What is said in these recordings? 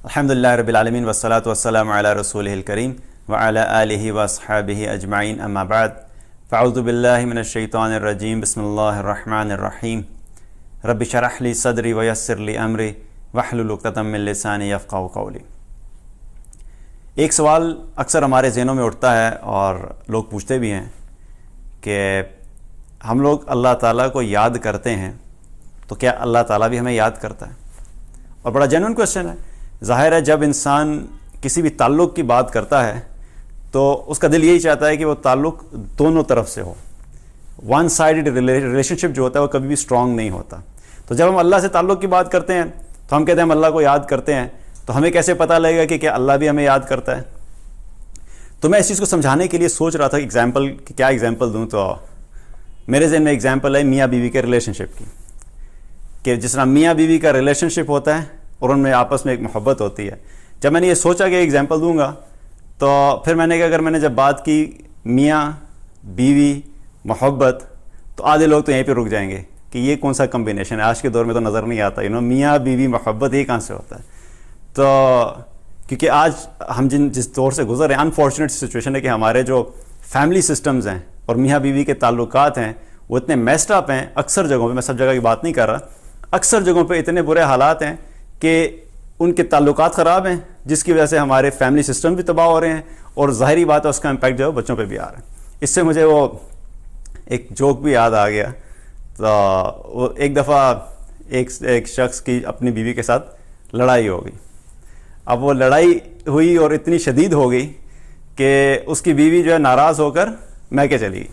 الحمدللہ رب العالمین والصلاة والسلام علی رسولہ الکریم وعلی آلہ واصحابہ اجمعین اما بعد فاعوذ باللہ من الشیطان الرجیم بسم اللہ الرحمن الرحیم رب اشرح لی صدری ویسر لی امری واحلل عقدۃ من لسانی یفقہوا قولی۔ ایک سوال اکثر ہمارے ذہنوں میں اٹھتا ہے اور لوگ پوچھتے بھی ہیں کہ ہم لوگ اللہ تعالیٰ کو یاد کرتے ہیں تو کیا اللہ تعالیٰ بھی ہمیں یاد کرتا ہے؟ اور بڑا جینوئن کوشچن ہے۔ ظاہر ہے جب انسان کسی بھی تعلق کی بات کرتا ہے تو اس کا دل یہی چاہتا ہے کہ وہ تعلق دونوں طرف سے ہو۔ ون سائیڈڈ ریلیشن شپ جو ہوتا ہے وہ کبھی بھی اسٹرانگ نہیں ہوتا۔ تو جب ہم اللہ سے تعلق کی بات کرتے ہیں تو ہم کہتے ہیں ہم اللہ کو یاد کرتے ہیں، تو ہمیں کیسے پتہ لگے گا کہ کیا اللہ بھی ہمیں یاد کرتا ہے؟ تو میں اس چیز کو سمجھانے کے لیے سوچ رہا تھا کہ کیا ایگزامپل دوں، تو میرے ذہن میں ایگزامپل ہے میاں بیوی کے ریلیشن شپ کی، کہ جس طرح میاں بیوی کا ریلیشن شپ ہوتا ہے اور ان میں آپس میں ایک محبت ہوتی ہے۔ جب میں نے یہ سوچا کہ ایگزامپل دوں گا تو پھر میں نے کہا اگر میں نے جب بات کی میاں بیوی محبت تو آدھے لوگ تو یہیں پہ رک جائیں گے کہ یہ کون سا کمبینیشن ہے، آج کے دور میں تو نظر نہیں آتا میاں بیوی محبت یہ کہاں سے ہوتا ہے۔ تو کیونکہ آج ہم جس دور سے گزر رہے ہیں انفارچونیٹ سچویشن ہے کہ ہمارے جو فیملی سسٹمز ہیں اور میاں بیوی کے تعلقات ہیں وہ اتنے میسڈ اپ ہیں اکثر جگہوں پہ، میں سب جگہ کی بات نہیں کر رہا، اکثر جگہوں پہ اتنے برے حالات ہیں کہ ان کے تعلقات خراب ہیں جس کی وجہ سے ہمارے فیملی سسٹم بھی تباہ ہو رہے ہیں اور ظاہری بات ہے اس کا امپیکٹ جو ہے بچوں پہ بھی آ رہا ہے۔ اس سے مجھے وہ ایک جوک بھی یاد آ گیا۔ تو وہ ایک دفعہ ایک شخص کی اپنی بیوی کے ساتھ لڑائی ہو گئی۔ اب وہ لڑائی ہوئی اور اتنی شدید ہو گئی کہ اس کی بیوی جو ہے ناراض ہو کر میکے چلی گئی۔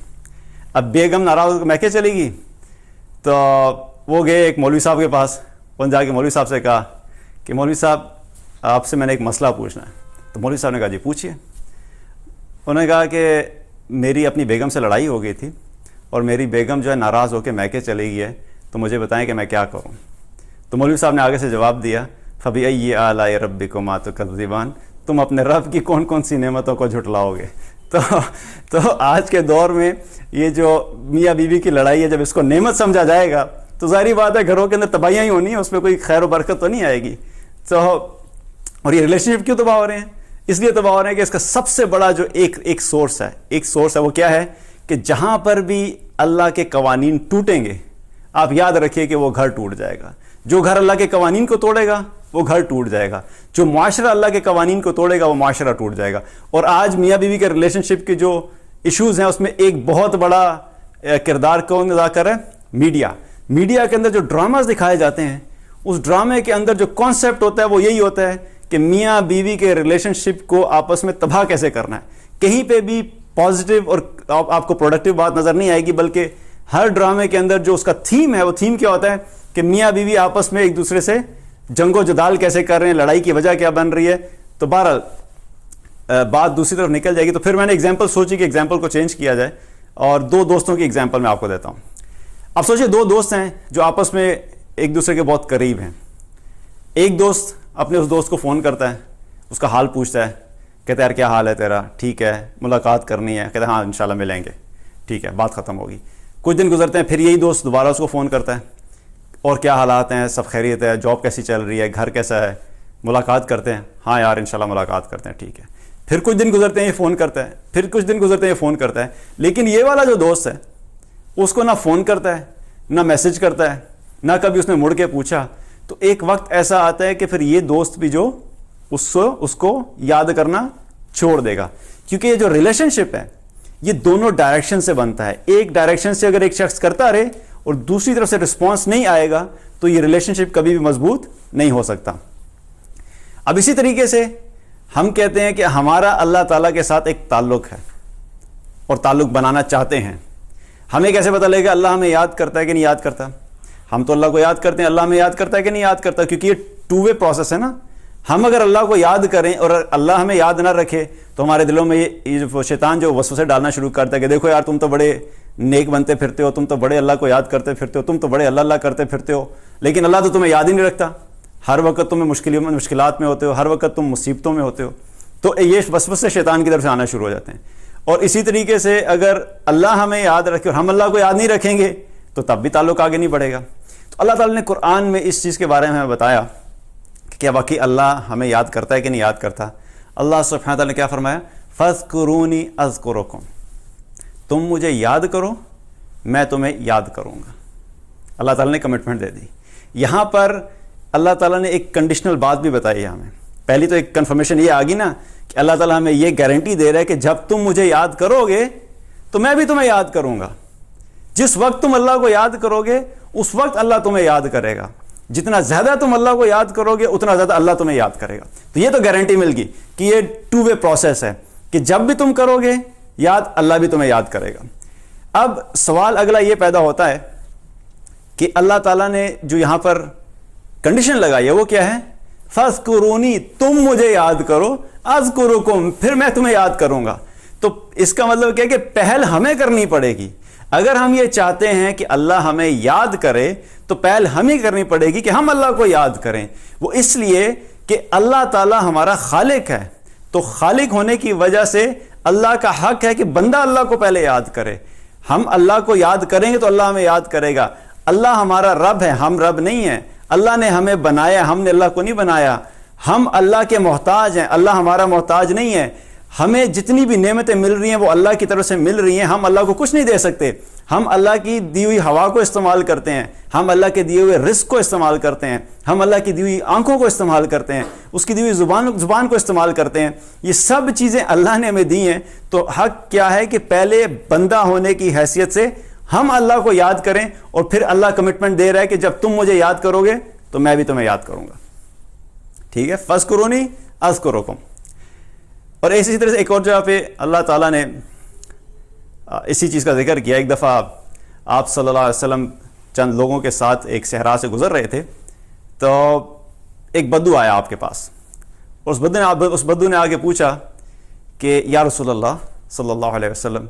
اب بیگم ناراض ہو کر میکے چلی گئی تو وہ گئے ایک مولوی صاحب کے پاس، انہوں نے جا کے مولوی صاحب سے کہا کہ مولوی صاحب آپ سے میں نے ایک مسئلہ پوچھنا ہے۔ تو مولوی صاحب نے کہا جی پوچھیے۔ انہوں نے کہا کہ میری اپنی بیگم سے لڑائی ہو گئی تھی اور میری بیگم جو ہے ناراض ہو کے میکے چلی گئی ہے، تو مجھے بتائیں کہ میں کیا کروں۔ تو مولوی صاحب نے آگے سے جواب دیا فَبِأَيِّ آلَاءِ رَبِّكُمَا تُكَذِّبَانِ، تم اپنے رب کی کون کون سی نعمتوں کو جھٹلاؤ گے۔ تو آج کے دور میں یہ جو میاں بیوی کی لڑائی ہے جب اس کو نعمت سمجھا جائے گا تو ظاہری بات ہے گھروں کے اندر تباہیاں ہی ہونی ہیں، اس میں کوئی خیر و برکت تو نہیں آئے گی۔ تو اور یہ ریلیشن شپ کیوں تباہ ہو رہے ہیں؟ اس لیے تباہ ہو رہے ہیں کہ اس کا سب سے بڑا جو ایک سورس ہے وہ کیا ہے کہ جہاں پر بھی اللہ کے قوانین ٹوٹیں گے آپ یاد رکھیے کہ وہ گھر ٹوٹ جائے گا۔ جو گھر اللہ کے قوانین کو توڑے گا وہ گھر ٹوٹ جائے گا، جو معاشرہ اللہ کے قوانین کو توڑے گا وہ معاشرہ ٹوٹ جائے گا۔ اور آج میاں بیوی کے ریلیشن شپ کے جو ایشوز ہیں اس میں ایک بہت بڑا کردار کون ادا کر رہا ہے؟ میڈیا کے اندر جو ڈراماز دکھائے جاتے ہیں اس ڈرامے کے اندر جو کانسیپٹ ہوتا ہے وہ یہی ہوتا ہے کہ میاں بیوی کے ریلیشن شپ کو آپس میں تباہ کیسے کرنا ہے۔ کہیں پہ بھی پازیٹیو اور آپ کو پروڈکٹیو بات نظر نہیں آئے گی، بلکہ ہر ڈرامے کے اندر جو اس کا تھیم ہے وہ تھیم کیا ہوتا ہے کہ میاں بیوی آپس میں ایک دوسرے سے جنگ و جدال کیسے کر رہے ہیں، لڑائی کی وجہ کیا بن رہی ہے۔ تو بہرحال بات دوسری طرف نکل جائے گی۔ تو پھر میں نے ایگزامپل سوچی کہ ایگزامپل کو چینج کیا جائے اور دو دوستوں کی ایگزامپل میں آپ کو دیتا ہوں۔ اب سوچئے دو دوست ہیں جو آپس میں ایک دوسرے کے بہت قریب ہیں۔ ایک دوست اپنے اس دوست کو فون کرتا ہے، اس کا حال پوچھتا ہے، کہتا ہے یار کیا حال ہے تیرا، ٹھیک ہے، ملاقات کرنی ہے، کہتا ہے ہاں انشاءاللہ ملیں گے، ٹھیک ہے، بات ختم ہوگی۔ کچھ دن گزرتے ہیں پھر یہی دوست دوبارہ اس کو فون کرتا ہے، اور کیا حالات ہیں، سب خیریت ہے، جاب کیسی چل رہی ہے، گھر کیسا ہے، ملاقات کرتے ہیں، ہاں یار انشاءاللہ ملاقات کرتے ہیں، ٹھیک ہے۔ پھر کچھ دن گزرتے ہیں یہ فون کرتا ہے، پھر کچھ دن گزرتے ہیں یہ فون کرتا ہے، لیکن یہ والا جو دوست ہے اس کو نہ فون کرتا ہے نہ میسج کرتا ہے، نہ کبھی اس نے مڑ کے پوچھا۔ تو ایک وقت ایسا آتا ہے کہ پھر یہ دوست بھی جو اس کو یاد کرنا چھوڑ دے گا، کیونکہ یہ جو ریلیشن شپ ہے یہ دونوں ڈائریکشن سے بنتا ہے۔ ایک ڈائریکشن سے اگر ایک شخص کرتا رہے اور دوسری طرف سے رسپانس نہیں آئے گا تو یہ ریلیشن شپ کبھی بھی مضبوط نہیں ہو سکتا۔ اب اسی طریقے سے ہم کہتے ہیں کہ ہمارا اللہ تعالیٰ کے ساتھ ایک تعلق ہے اور تعلق بنانا چاہتے ہیں۔ ہمیں کیسے پتہ لگے گا اللہ ہمیں یاد کرتا ہے کہ نہیں یاد کرتا؟ ہم تو اللہ کو یاد کرتے ہیں، اللہ ہمیں یاد کرتا ہے کہ نہیں یاد کرتا؟ کیونکہ یہ ٹو وے پروسیس ہے نا۔ ہم اگر اللہ کو یاد کریں اور اللہ ہمیں یاد نہ رکھے تو ہمارے دلوں میں یہ شیطان جو وسوسے ڈالنا شروع کرتا ہے کہ دیکھو یار تم تو بڑے نیک بنتے پھرتے ہو، تم تو بڑے اللہ کو یاد کرتے پھرتے ہو، تم تو بڑے اللہ اللہ کرتے پھرتے ہو، لیکن اللہ تو تمہیں یاد ہی نہیں رکھتا، ہر وقت تم مشکلات میں ہوتے ہو، ہر وقت تم مصیبتوں میں ہوتے ہو۔ تو یہ وسوسے شیطان کی طرف سے آنا شروع ہو جاتے ہیں۔ اور اسی طریقے سے اگر اللہ ہمیں یاد رکھے اور ہم اللہ کو یاد نہیں رکھیں گے تو تب بھی تعلق آگے نہیں بڑھے گا۔ تو اللہ تعالیٰ نے قرآن میں اس چیز کے بارے میں ہمیں بتایا کہ کیا واقعی اللہ ہمیں یاد کرتا ہے کہ نہیں یاد کرتا؟ اللہ سبحانہ تعالیٰ نے کیا فرمایا؟ فَاذْكُرُونِي أَذْكُرُكُمْ، تم مجھے یاد کرو میں تمہیں یاد کروں گا۔ اللہ تعالیٰ نے کمٹمنٹ دے دی۔ یہاں پر اللہ تعالیٰ نے ایک کنڈیشنل بات بھی بتائی ہے ہمیں۔ پہلی تو ایک کنفرمیشن یہ آ گئی نا کہ اللہ تعالیٰ ہمیں یہ گارنٹی دے رہا ہے کہ جب تم مجھے یاد کرو گے تو میں بھی تمہیں یاد کروں گا۔ جس وقت تم اللہ کو یاد کرو گے اس وقت اللہ تمہیں یاد کرے گا۔ جتنا زیادہ تم اللہ کو یاد کرو گے اتنا زیادہ اللہ تمہیں یاد کرے گا۔ تو یہ تو گارنٹی مل گئی کہ یہ 2 وے پروسیس ہے کہ جب بھی تم کرو گے یاد، اللہ بھی تمہیں یاد کرے گا۔ اب سوال اگلا یہ پیدا ہوتا ہے کہ اللہ تعالیٰ نے جو یہاں پر کنڈیشن لگائی ہے وہ کیا ہے؟ فَاذْكُرُونِي، تم مجھے یاد کرو، اذکرکم، پھر میں تمہیں یاد کروں گا۔ تو اس کا مطلب کیا ہے کہ پہل ہمیں کرنی پڑے گی۔ اگر ہم یہ چاہتے ہیں کہ اللہ ہمیں یاد کرے تو پہل ہمیں کرنی پڑے گی کہ ہم اللہ کو یاد کریں۔ وہ اس لیے کہ اللہ تعالیٰ ہمارا خالق ہے، تو خالق ہونے کی وجہ سے اللہ کا حق ہے کہ بندہ اللہ کو پہلے یاد کرے۔ ہم اللہ کو یاد کریں گے تو اللہ ہمیں یاد کرے گا۔ اللہ ہمارا رب ہے، ہم رب نہیں ہیں۔ اللہ نے ہمیں بنایا، ہم نے اللہ کو نہیں بنایا۔ ہم اللہ کے محتاج ہیں، اللہ ہمارا محتاج نہیں ہے۔ ہمیں جتنی بھی نعمتیں مل رہی ہیں وہ اللہ کی طرف سے مل رہی ہیں، ہم اللہ کو کچھ نہیں دے سکتے۔ ہم اللہ کی دی ہوئی ہوا کو استعمال کرتے ہیں، ہم اللہ کے دیے ہوئے رزق کو استعمال کرتے ہیں، ہم اللہ کی دی ہوئی آنکھوں کو استعمال کرتے ہیں، اس کی دی ہوئی زبان کو استعمال کرتے ہیں۔ یہ سب چیزیں اللہ نے ہمیں دی ہیں۔ تو حق کیا ہے کہ پہلے بندہ ہونے کی حیثیت سے ہم اللہ کو یاد کریں، اور پھر اللہ کمٹمنٹ دے رہا ہے کہ جب تم مجھے یاد کرو گے تو میں بھی تمہیں یاد کروں گا۔ ٹھیک ہے، فَاذْكُرُونِي أَذْكُرُكُمْ۔ اور اسی طرح سے ایک اور جگہ پہ اللہ تعالیٰ نے اسی چیز کا ذکر کیا۔ ایک دفعہ آپ صلی اللہ علیہ وسلم چند لوگوں کے ساتھ ایک صحرا سے گزر رہے تھے، تو ایک بدو آیا آپ کے پاس، اور اس بدو نے آگے پوچھا کہ یا رسول اللہ صلی اللہ علیہ وسلم،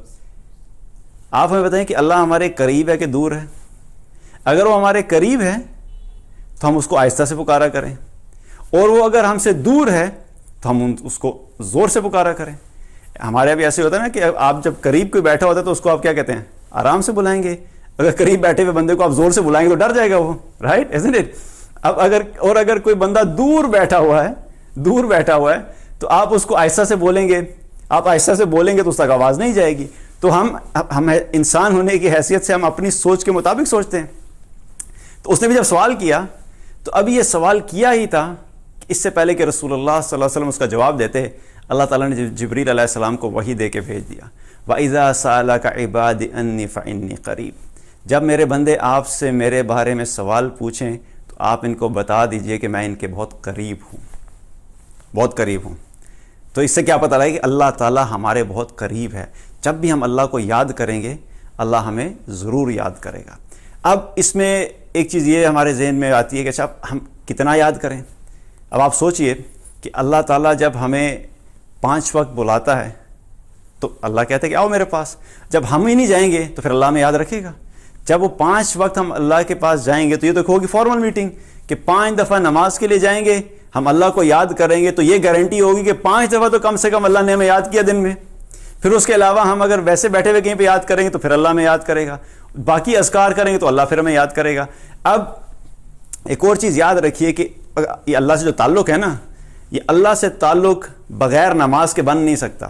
آپ ہمیں بتائیں کہ اللہ ہمارے قریب ہے کہ دور ہے؟ اگر وہ ہمارے قریب ہے تو ہم اس کو آہستہ سے پکارا کریں، اور وہ اگر ہم سے دور ہے تو ہم اس کو زور سے پکارا کریں۔ ہمارے ابھی ایسے ہوتا ہے نا کہ آپ جب قریب کوئی بیٹھا ہوتا ہے تو اس کو آپ کیا کہتے ہیں؟ آرام سے بلائیں گے۔ اگر قریب بیٹھے ہوئے بندے کو آپ زور سے بلائیں گے تو ڈر جائے گا وہ، رائٹ isn't it؟ اب اگر کوئی بندہ دور بیٹھا ہوا ہے تو آپ اس کو آہستہ سے بولیں گے، آپ آہستہ سے بولیں گے تو اس تک آواز نہیں جائے گی۔ تو ہم انسان ہونے کی حیثیت سے ہم اپنی سوچ کے مطابق سوچتے ہیں۔ تو اس نے بھی جب سوال کیا تو ابھی یہ سوال کیا ہی تھا اس سے پہلے کہ رسول اللہ صلی اللہ علیہ وسلم اس کا جواب دیتے، اللہ تعالیٰ نے جبریل علیہ السلام کو وحی دے کے بھیج دیا۔ وَإِذَا سَأَلَكَ عِبَادِي عَنِّي فَإِنِّي قَرِيب، جب میرے بندے آپ سے میرے بارے میں سوال پوچھیں تو آپ ان کو بتا دیجئے کہ میں ان کے بہت قریب ہوں۔ تو اس سے کیا پتہ لگے کہ اللہ تعالیٰ ہمارے بہت قریب ہے۔ جب بھی ہم اللہ کو یاد کریں گے اللہ ہمیں ضرور یاد کرے گا۔ اب اس میں ایک چیز یہ ہمارے ذہن میں آتی ہے کہ اچھا ہم کتنا یاد کریں؟ اب آپ سوچئے کہ اللہ تعالیٰ جب ہمیں 5 وقت بلاتا ہے تو اللہ کہتا ہے کہ آؤ میرے پاس۔ جب ہم ہی نہیں جائیں گے تو پھر اللہ ہمیں یاد رکھے گا؟ جب وہ 5 وقت ہم اللہ کے پاس جائیں گے تو یہ تو ہوگی فارمل میٹنگ کہ 5 دفعہ نماز کے لیے جائیں گے، ہم اللہ کو یاد کریں گے، تو یہ گارنٹی ہوگی کہ 5 دفعہ تو کم سے کم اللہ نے ہمیں یاد کیا دن میں۔ پھر اس کے علاوہ ہم اگر ویسے بیٹھے ہوئے کہیں پہ یاد کریں گے تو پھر اللہ ہمیں یاد کرے گا، باقی اذکار کریں گے تو اللہ پھر ہمیں یاد کرے گا۔ اب ایک اور چیز یاد رکھیے کہ یہ اللہ سے جو تعلق ہے نا، یہ اللہ سے تعلق بغیر نماز کے بن نہیں سکتا۔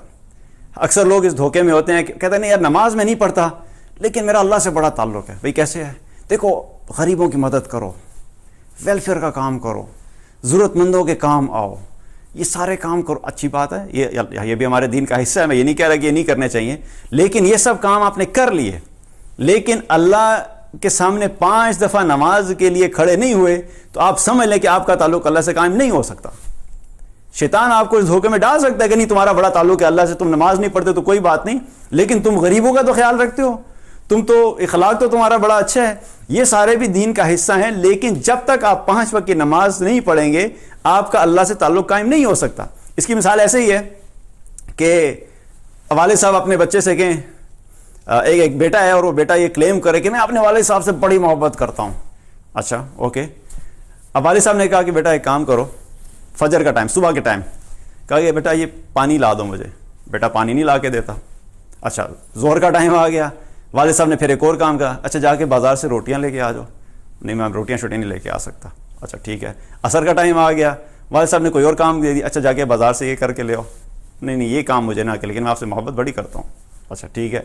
اکثر لوگ اس دھوکے میں ہوتے ہیں کہ کہتے ہیں نہیں یار نماز میں نہیں پڑھتا لیکن میرا اللہ سے بڑا تعلق ہے۔ بھئی کیسے ہے؟ دیکھو غریبوں کی مدد کرو، ویلفیئر کا کام کرو، ضرورت مندوں کے کام آؤ، یہ سارے کام کرو، اچھی بات ہے، یہ بھی ہمارے دین کا حصہ ہے، میں یہ نہیں کہہ رہا کہ یہ نہیں کرنے چاہیے، لیکن یہ سب کام آپ نے کر لیے، لیکن اللہ کے سامنے 5 دفعہ نماز کے لیے کھڑے نہیں ہوئے تو آپ سمجھ لیں کہ آپ کا تعلق اللہ سے قائم نہیں ہو سکتا۔ شیطان آپ کو اس دھوکے میں ڈال سکتا ہے کہ نہیں تمہارا بڑا تعلق ہے اللہ سے، تم نماز نہیں پڑھتے تو کوئی بات نہیں، لیکن تم غریبوں کا تو خیال رکھتے ہو، تم تو اخلاق تو تمہارا بڑا اچھا ہے۔ یہ سارے بھی دین کا حصہ ہیں، لیکن جب تک آپ 5 وقت کی نماز نہیں پڑھیں گے آپ کا اللہ سے تعلق قائم نہیں ہو سکتا۔ اس کی مثال ایسے ہی ہے کہ والد صاحب اپنے بچے سے کہیں، ایک بیٹا ہے اور وہ بیٹا یہ کلیم کرے کہ میں اپنے والد صاحب سے بڑی محبت کرتا ہوں۔ اچھا اوکے، اب والد صاحب نے کہا کہ بیٹا ایک کام کرو، فجر کا ٹائم، صبح کے ٹائم، کہا کہ بیٹا یہ پانی لا دو مجھے، بیٹا پانی نہیں لا کے دیتا۔ اچھا ظہر کا ٹائم آ گیا، والد صاحب نے پھر ایک اور کام کہا، اچھا جا کے بازار سے روٹیاں لے کے آ جاؤ۔ نہیں میں روٹیاں شوٹیاں نہیں لے کے آ سکتا۔ اچھا ٹھیک ہے. عصر کا ٹائم آ گیا, والد صاحب نے کوئی اور کام دے دیا, اچھا جا کے بازار سے یہ کر کے لے آؤ, نہیں یہ کام مجھے نہ کہ, لیکن میں آپ سے محبت بڑی کرتا ہوں. اچھا ٹھیک ہے.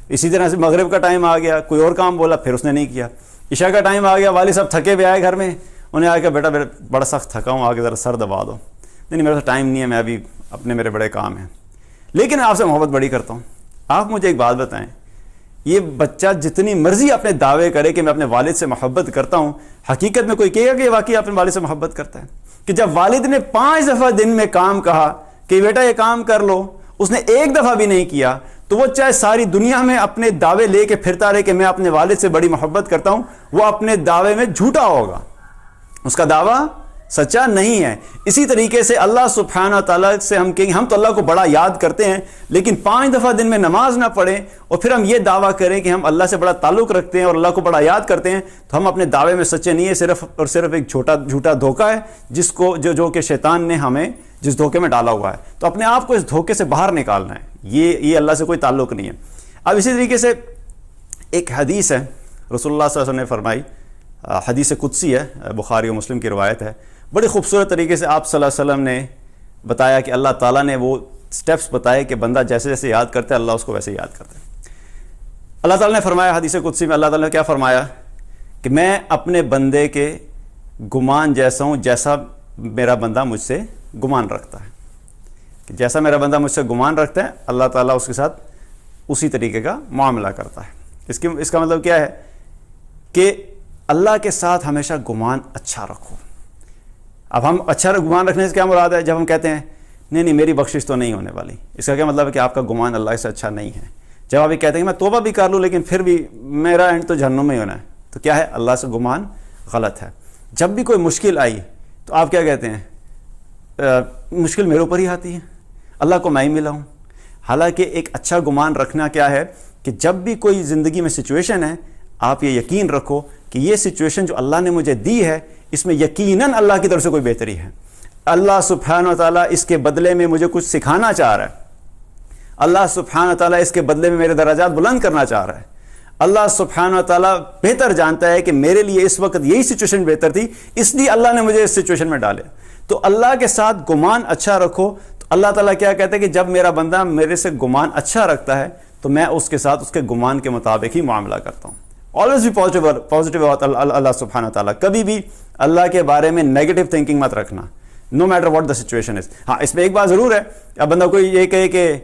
اسی طرح سے مغرب کا ٹائم آ گیا, کوئی اور کام بولا, پھر اس نے نہیں کیا. عشاء کا ٹائم آ گیا, والد صاحب تھکے ہوئے آئے گھر میں, انہیں آ کے بیٹا بڑا سخت تھکا ہوں, آگے ذرا سر دبا دو. نہیں میرے پاس ٹائم نہیں ہے, میں ابھی اپنے میرے بڑے کام ہیں, لیکن آپ سے محبت بڑی کرتا ہوں. آپ مجھے ایک بات بتائیں, یہ بچہ جتنی مرضی اپنے دعوے کرے کہ میں اپنے والد سے محبت کرتا ہوں, حقیقت میں کوئی کہے گا کہ واقعی اپنے والد سے محبت کرتا ہے؟ کہ جب والد نے 5 دفعہ دن میں کام کہا کہ بیٹا یہ کام کر لو, اس نے ایک دفعہ بھی نہیں کیا, تو وہ چاہے ساری دنیا میں اپنے دعوے لے کے پھرتا رہے کہ میں اپنے والد سے بڑی محبت کرتا ہوں, وہ اپنے دعوے میں جھوٹا ہوگا, اس کا دعویٰ سچا نہیں ہے. اسی طریقے سے اللہ سبحانہ تعالیٰ سے ہم کہیں ہم تو اللہ کو بڑا یاد کرتے ہیں, لیکن 5 دفعہ دن میں نماز نہ پڑھیں اور پھر ہم یہ دعویٰ کریں کہ ہم اللہ سے بڑا تعلق رکھتے ہیں اور اللہ کو بڑا یاد کرتے ہیں, تو ہم اپنے دعوے میں سچے نہیں ہیں. صرف اور صرف ایک جھوٹا دھوکہ ہے جس کو جو کہ شیطان نے ہمیں جس دھوکے میں ڈالا ہوا ہے. تو اپنے آپ کو اس دھوکے سے باہر نکالنا ہے, یہ اللہ سے کوئی تعلق نہیں ہے. اب اسی طریقے سے ایک حدیث ہے رسول اللہ صلی اللہ علیہ وسلم نے فرمائی, حدیث قدسی ہے, بخاری و مسلم کی روایت ہے. بڑی خوبصورت طریقے سے آپ صلی اللہ علیہ وسلم نے بتایا کہ اللہ تعالیٰ نے وہ سٹیپس بتائے کہ بندہ جیسے جیسے یاد کرتا ہے اللہ اس کو ویسے یاد کرتا ہے. اللہ تعالیٰ نے فرمایا حدیث قدسی میں, اللہ تعالیٰ نے کیا فرمایا کہ میں اپنے بندے کے گمان جیسا ہوں جیسا میرا بندہ مجھ سے گمان رکھتا ہے. کہ جیسا میرا بندہ مجھ سے گمان رکھتا ہے اللہ تعالیٰ اس کے ساتھ اسی طریقے کا معاملہ کرتا ہے. اس کا مطلب کیا ہے کہ اللہ کے ساتھ ہمیشہ گمان اچھا رکھو. اب ہم اچھا گمان رکھنے سے کیا مراد ہے؟ جب ہم کہتے ہیں نہیں میری بخشش تو نہیں ہونے والی, اس کا کیا مطلب ہے کہ آپ کا گمان اللہ سے اچھا نہیں ہے. جب آپ یہ کہتے ہیں کہ میں توبہ بھی کر لوں لیکن پھر بھی میرا اینڈ تو جہنم میں ہی ہونا ہے, تو کیا ہے؟ اللہ سے گمان غلط ہے. جب بھی کوئی مشکل آئی تو آپ کیا کہتے ہیں؟ مشکل میرے اوپر ہی آتی ہے, اللہ کو میں ہی ملا ہوں. حالانکہ ایک اچھا گمان رکھنا کیا ہے کہ جب بھی کوئی زندگی میں سچویشن ہے, آپ یہ یقین رکھو کہ یہ سچویشن جو اللہ نے مجھے دی ہے اس میں یقیناً اللہ کی طرف سے کوئی بہتری ہے. اللہ سبحانہ و تعالیٰ اس کے بدلے میں مجھے کچھ سکھانا چاہ رہا ہے. اللہ سبحانہ و تعالیٰ اس کے بدلے میں میرے درجات بلند کرنا چاہ رہا ہے. اللہ سبحانہ و تعالیٰ بہتر جانتا ہے کہ میرے لیے اس وقت یہی سچویشن بہتر تھی, اس لیے اللہ نے مجھے اس سچویشن میں ڈالے. تو اللہ کے ساتھ گمان اچھا رکھو. تو اللہ تعالیٰ کیا کہتا ہے کہ جب میرا بندہ میرے سے گمان اچھا رکھتا ہے تو میں اس کے ساتھ اس کے گمان کے مطابق ہی معاملہ کرتا ہوں. آلویز بھی پازیٹیو اللہ سبحانہ تعالیٰ. کبھی بھی اللہ کے بارے میں نیگیٹو تھنکنگ مت رکھنا, no matter what the situation is. ہاں اس میں ایک بات ضرور ہے, اب بندہ کوئی یہ کہے کہ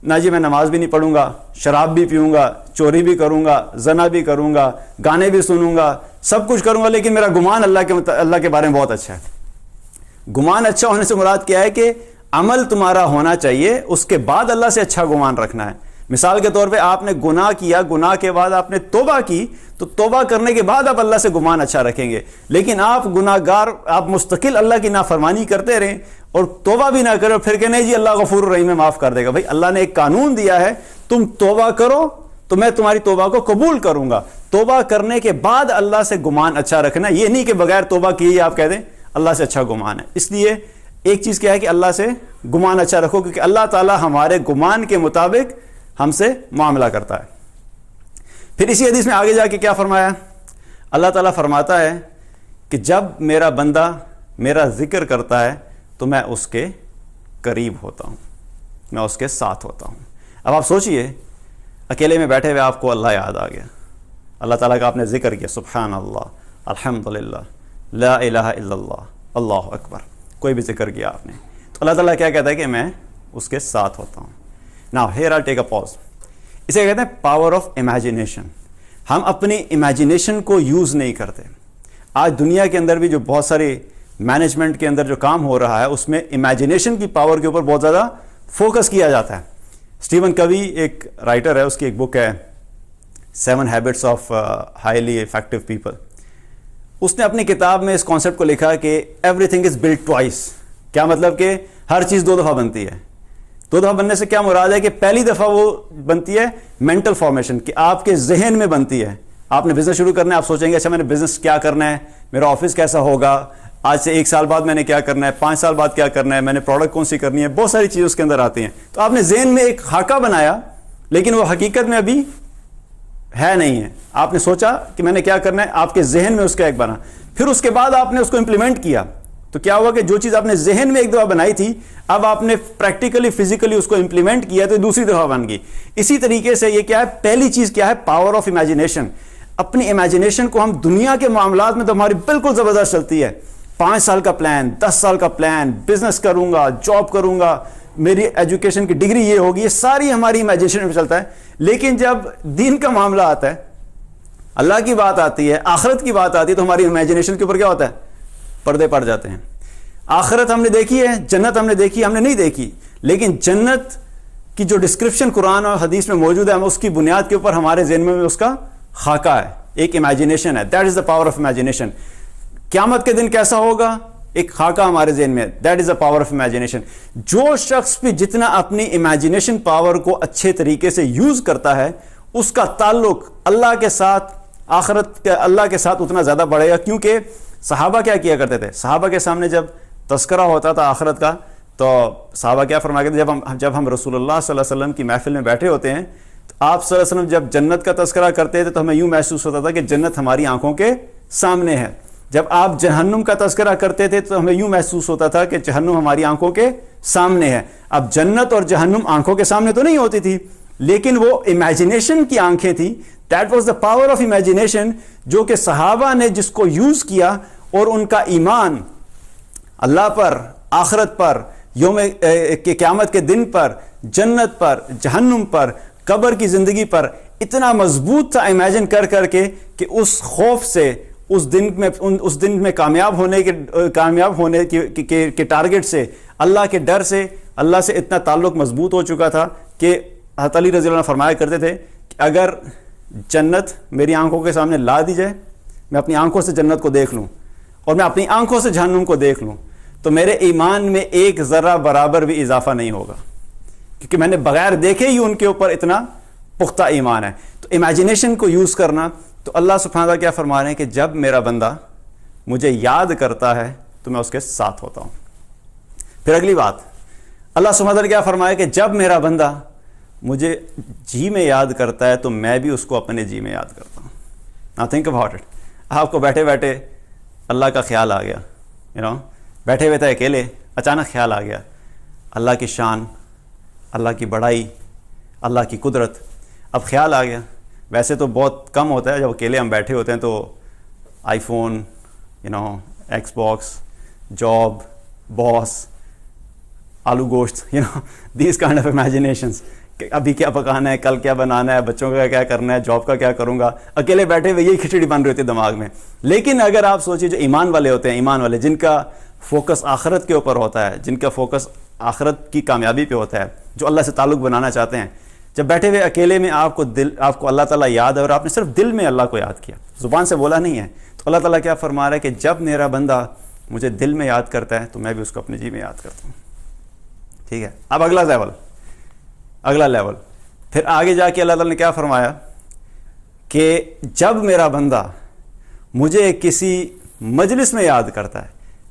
نہ جی میں نماز بھی نہیں پڑھوں گا, شراب بھی پیوں گا, چوری بھی کروں گا, زنا بھی کروں گا, گانے بھی سنوں گا, سب کچھ کروں گا, لیکن میرا گمان اللہ کے بارے میں بہت اچھا ہے. گمان اچھا ہونے سے مراد کیا ہے کہ عمل تمہارا ہونا چاہیے, اس کے بعد اللہ سے اچھا گمان رکھنا ہے. مثال کے طور پہ آپ نے گناہ کیا, گناہ کے بعد آپ نے توبہ کی, تو توبہ کرنے کے بعد آپ اللہ سے گمان اچھا رکھیں گے. لیکن آپ گناہ گار, آپ مستقل اللہ کی نافرمانی کرتے رہیں اور توبہ بھی نہ کرو, پھر کہ نہیں جی اللہ غفور الرحیم ہے معاف کر دے گا. بھائی اللہ نے ایک قانون دیا ہے, تم توبہ کرو تو میں تمہاری توبہ کو قبول کروں گا. توبہ کرنے کے بعد اللہ سے گمان اچھا رکھنا, یہ نہیں کہ بغیر توبہ کیے آپ کہہ دیں اللہ سے اچھا گمان ہے. اس لیے ایک چیز کیا ہے کہ اللہ سے گمان اچھا رکھو, کیونکہ اللہ تعالیٰ ہمارے گمان کے مطابق ہم سے معاملہ کرتا ہے. پھر اسی حدیث میں آگے جا کے کیا فرمایا؟ اللہ تعالیٰ فرماتا ہے کہ جب میرا بندہ میرا ذکر کرتا ہے تو میں اس کے قریب ہوتا ہوں, میں اس کے ساتھ ہوتا ہوں. اب آپ سوچئے اکیلے میں بیٹھے ہوئے آپ کو اللہ یاد آ گیا, اللہ تعالیٰ کا آپ نے ذکر کیا, سبحان اللہ, الحمدللہ, لا الہ الا اللہ, اللہ اکبر, کوئی بھی ذکر کیا آپ نے, تو اللہ تعالیٰ کیا کہتا ہے کہ میں اس کے ساتھ ہوتا ہوں. Now here I'll take a pause. اسے کہتے ہیں پاور آف امیجنیشن. ہم اپنی امیجنیشن کو یوز نہیں کرتے. آج دنیا کے اندر بھی جو بہت سارے مینجمنٹ کے اندر جو کام ہو رہا ہے اس میں امیجنیشن کی پاور کے اوپر بہت زیادہ فوکس کیا جاتا ہے. اسٹیون کوی ایک رائٹر ہے, اس کی ایک بک ہے 7 Habits of Highly Effective People. اس نے اپنی کتاب میں اس کانسیپٹ کو لکھا کہ every thing is built twice. کیا مطلب کہ ہر چیز 2 دفعہ بنتی ہے. 2 دفعہ بننے سے کیا مراد ہے کہ پہلی دفعہ وہ بنتی ہے مینٹل فارمیشن, کہ آپ کے ذہن میں بنتی ہے. آپ نے بزنس شروع کرنا ہے, آپ سوچیں گے اچھا میں نے بزنس کیا کرنا ہے, میرا آفس کیسا ہوگا, آج سے 1 سال بعد میں نے کیا کرنا ہے, 5 سال بعد کیا کرنا ہے, میں نے پروڈکٹ کون سی کرنی ہے, بہت ساری چیزیں اس کے اندر آتی ہیں. تو آپ نے ذہن میں ایک خاکہ بنایا لیکن وہ حقیقت میں ابھی ہے نہیں ہے. آپ نے سوچا کہ میں نے کیا کرنا ہے, آپ کے ذہن میں اس کا ایک بنا. پھر اس کے بعد آپ نے اس کو امپلیمنٹ کیا تو کیا ہوا کہ جو چیز آپ نے ذہن میں ایک دفعہ بنائی تھی اب آپ نے پریکٹیکلی فزیکلی اس کو امپلیمنٹ کیا تو دوسری دفعہ بن گئی. اسی طریقے سے یہ کیا ہے, پہلی چیز کیا ہے, پاور آف امیجنیشن. اپنی امیجنیشن کو ہم دنیا کے معاملات میں تو ہماری بالکل زبردست چلتی ہے, 5 سال کا پلان, 10 سال کا پلان, بزنس کروں گا, جاب کروں گا, میری ایجوکیشن کی ڈگری یہ ہوگی, یہ ساری ہماری امیجنیشن میں چلتا ہے. لیکن جب دین کا معاملہ آتا ہے, اللہ کی بات آتی ہے, آخرت کی بات آتی ہے, تو ہماری امیجنیشن کے اوپر کیا ہوتا ہے, پردے پڑ جاتے ہیں. آخرت ہم نے دیکھی ہے, جنت ہم نے دیکھی, ہم نے نہیں دیکھی, لیکن جنت کی جو ڈسکرپشن قرآن اور حدیث میں موجود ہے, ہم اس کی بنیاد کے اوپر ہمارے ذہن میں اس کا خاکہ ہے, ایک امیجنیشن ہے. That is the power of imagination. قیامت کے دن کیسا ہوگا, ایک خاکہ ہمارے ذہن میں, that is the power of imagination. جو شخص بھی جتنا اپنی امیجنیشن پاور کو اچھے طریقے سے یوز کرتا ہے, اس کا تعلق اللہ کے ساتھ, آخرت کے اللہ کے ساتھ اتنا زیادہ بڑھے گا. کیونکہ صحابہ کیا کیا کرتے تھے, صحابہ کے سامنے جب تذکرہ ہوتا تھا آخرت کا تو صحابہ کیا فرمایا کرتے تھے, جب ہم رسول اللہ صلی اللہ علیہ وسلم کی محفل میں بیٹھے ہوتے ہیں تو آپ صلی اللہ علیہ وسلم جب جنت کا تذکرہ کرتے تھے تو ہمیں یوں محسوس ہوتا تھا کہ جنت ہماری آنکھوں کے سامنے ہے. جب آپ جہنم کا تذکرہ کرتے تھے تو ہمیں یوں محسوس ہوتا تھا کہ جہنم ہماری آنکھوں کے سامنے ہے. اب جنت اور جہنم آنکھوں کے سامنے تو نہیں ہوتی تھی, لیکن وہ امیجنیشن کی آنکھیں تھیں. That was the power of imagination, جو کہ صحابہ نے جس کو یوز کیا اور ان کا ایمان اللہ پر, آخرت پر, یوم قیامت کے دن پر, جنت پر, جہنم پر, قبر کی زندگی پر اتنا مضبوط تھا امیجن کر کر کے کہ اس خوف سے, اس دن میں کامیاب ہونے کے ٹارگٹ سے, اللہ کے ڈر سے, اللہ سے اتنا تعلق مضبوط ہو چکا تھا کہ حضرت علی رضی اللہ عنہ فرمایا کرتے تھے کہ اگر جنت میری آنکھوں کے سامنے لا دی جائے, میں اپنی آنکھوں سے جنت کو دیکھ لوں اور میں اپنی آنکھوں سے جہنم کو دیکھ لوں, تو میرے ایمان میں ایک ذرہ برابر بھی اضافہ نہیں ہوگا, کیونکہ میں نے بغیر دیکھے ہی ان کے اوپر اتنا پختہ ایمان ہے. تو امیجنیشن کو یوز کرنا, تو اللہ سبحانہ وتعالیٰ کیا فرما رہے ہیں کہ جب میرا بندہ مجھے یاد کرتا ہے تو میں اس کے ساتھ ہوتا ہوں. پھر اگلی بات, اللہ سبحانہ وتعالیٰ کیا فرمایا کہ جب میرا بندہ مجھے جی میں یاد کرتا ہے تو میں بھی اس کو اپنے جی میں یاد کرتا ہوں. Now think about it. آپ کو بیٹھے بیٹھے اللہ کا خیال آ گیا, بیٹھے ہوئے تھے اکیلے, اچانک خیال آ گیا اللہ کی شان, اللہ کی بڑائی, اللہ کی قدرت. اب خیال آ گیا. ویسے تو بہت کم ہوتا ہے جب اکیلے ہم بیٹھے ہوتے ہیں تو آئی فون, ایکس باکس, جاب, باس, آلو گوشت, دیز کائنڈ آف امیجنیشنس, کہ ابھی کیا پکانا ہے, کل کیا بنانا ہے, بچوں کا کیا کرنا ہے, جاب کا کیا کروں گا. اکیلے بیٹھے ہوئے یہی کھچڑی بن رہی ہوتی ہے دماغ میں. لیکن اگر آپ سوچیے جو ایمان والے ہوتے ہیں, ایمان والے جن کا فوکس آخرت کے اوپر ہوتا ہے, جن کا فوکس آخرت کی کامیابی پہ ہوتا ہے, جو اللہ سے تعلق بنانا چاہتے ہیں, جب بیٹھے ہوئے اکیلے میں آپ کو اللہ تعالیٰ یاد ہے اور آپ نے صرف دل میں اللہ کو یاد کیا, زبان سے بولا نہیں ہے, تو اللہ تعالیٰ کیا فرما رہا ہے کہ جب میرا بندہ مجھے دل میں یاد کرتا ہے تو میں بھی اس کو اپنے جی میں یاد کرتا ہوں. ٹھیک ہے. اب اگلا لیول پھر آگے جا کے اللہ تعالیٰ نے کیا فرمایا کہ جب میرا بندہ مجھے کسی مجلس میں یاد کرتا ہے,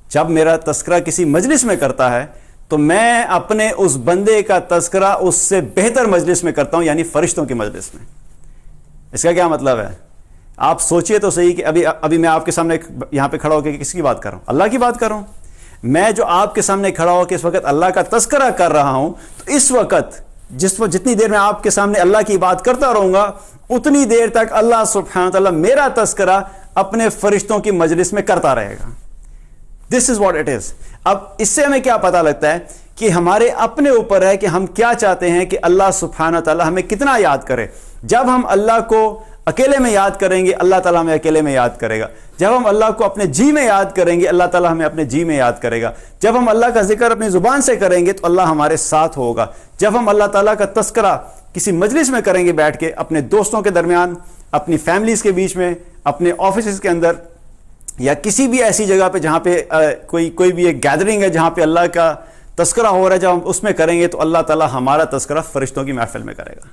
جب میرا تذکرہ کسی مجلس میں کرتا ہے تو میں اپنے اس بندے کا تذکرہ اس سے بہتر مجلس میں کرتا ہوں, یعنی فرشتوں کی مجلس میں. اس کا کیا مطلب ہے, آپ سوچئے تو صحیح کہ ابھی میں آپ کے سامنے یہاں پہ کھڑا ہو کے کس کی بات کر رہا ہوں, اللہ کی بات کر رہا ہوں. میں جو آپ کے سامنے کھڑا ہو کے اس وقت اللہ کا تذکرہ کر رہا ہوں, تو اس وقت جتنی دیر میں آپ کے سامنے اللہ کی بات کرتا رہوں گا اتنی دیر تک اللہ سبحانہ وتعالیٰ میرا تذکرہ اپنے فرشتوں کی مجلس میں کرتا رہے گا. دس از واٹ اٹ از. اب اس سے ہمیں کیا پتہ لگتا ہے کہ ہمارے اپنے اوپر ہے کہ ہم کیا چاہتے ہیں کہ اللہ سبحانہ وتعالیٰ ہمیں کتنا یاد کرے. جب ہم اللہ کو اکیلے میں یاد کریں گے اللہ تعالیٰ ہمیں اکیلے میں یاد کرے گا. جب ہم اللہ کو اپنے جی میں یاد کریں گے اللہ تعالیٰ ہمیں اپنے جی میں یاد کرے گا. جب ہم اللہ کا ذکر اپنی زبان سے کریں گے تو اللہ ہمارے ساتھ ہوگا. جب ہم اللہ تعالیٰ کا تذکرہ کسی مجلس میں کریں گے بیٹھ کے, اپنے دوستوں کے درمیان, اپنی فیملیز کے بیچ میں, اپنے آفیسز کے اندر, یا کسی بھی ایسی جگہ پہ جہاں پہ کوئی بھی ایک گیدرنگ ہے جہاں پہ اللہ کا تذکرہ ہو رہا ہے, جب ہم اس میں کریں گے تو اللہ تعالیٰ ہمارا تذکرہ فرشتوں کی محفل میں کرے گا.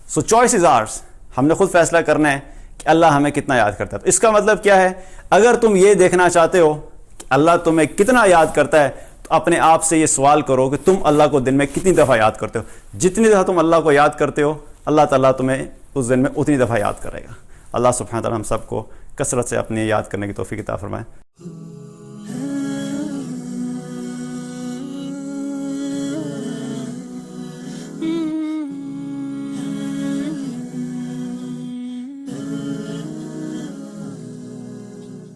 سو چوائس از آرس. ہم نے خود فیصلہ کرنا ہے کہ اللہ ہمیں کتنا یاد کرتا ہے. اس کا مطلب کیا ہے, اگر تم یہ دیکھنا چاہتے ہو کہ اللہ تمہیں کتنا یاد کرتا ہے تو اپنے آپ سے یہ سوال کرو کہ تم اللہ کو دن میں کتنی دفعہ یاد کرتے ہو. جتنی دفعہ تم اللہ کو یاد کرتے ہو اللہ تعالیٰ تمہیں اس دن میں اتنی دفعہ یاد کرے گا. اللہ سبحانہ تعالیٰ ہم سب کو کثرت سے اپنے یاد کرنے کی توفیق عطا فرمائے.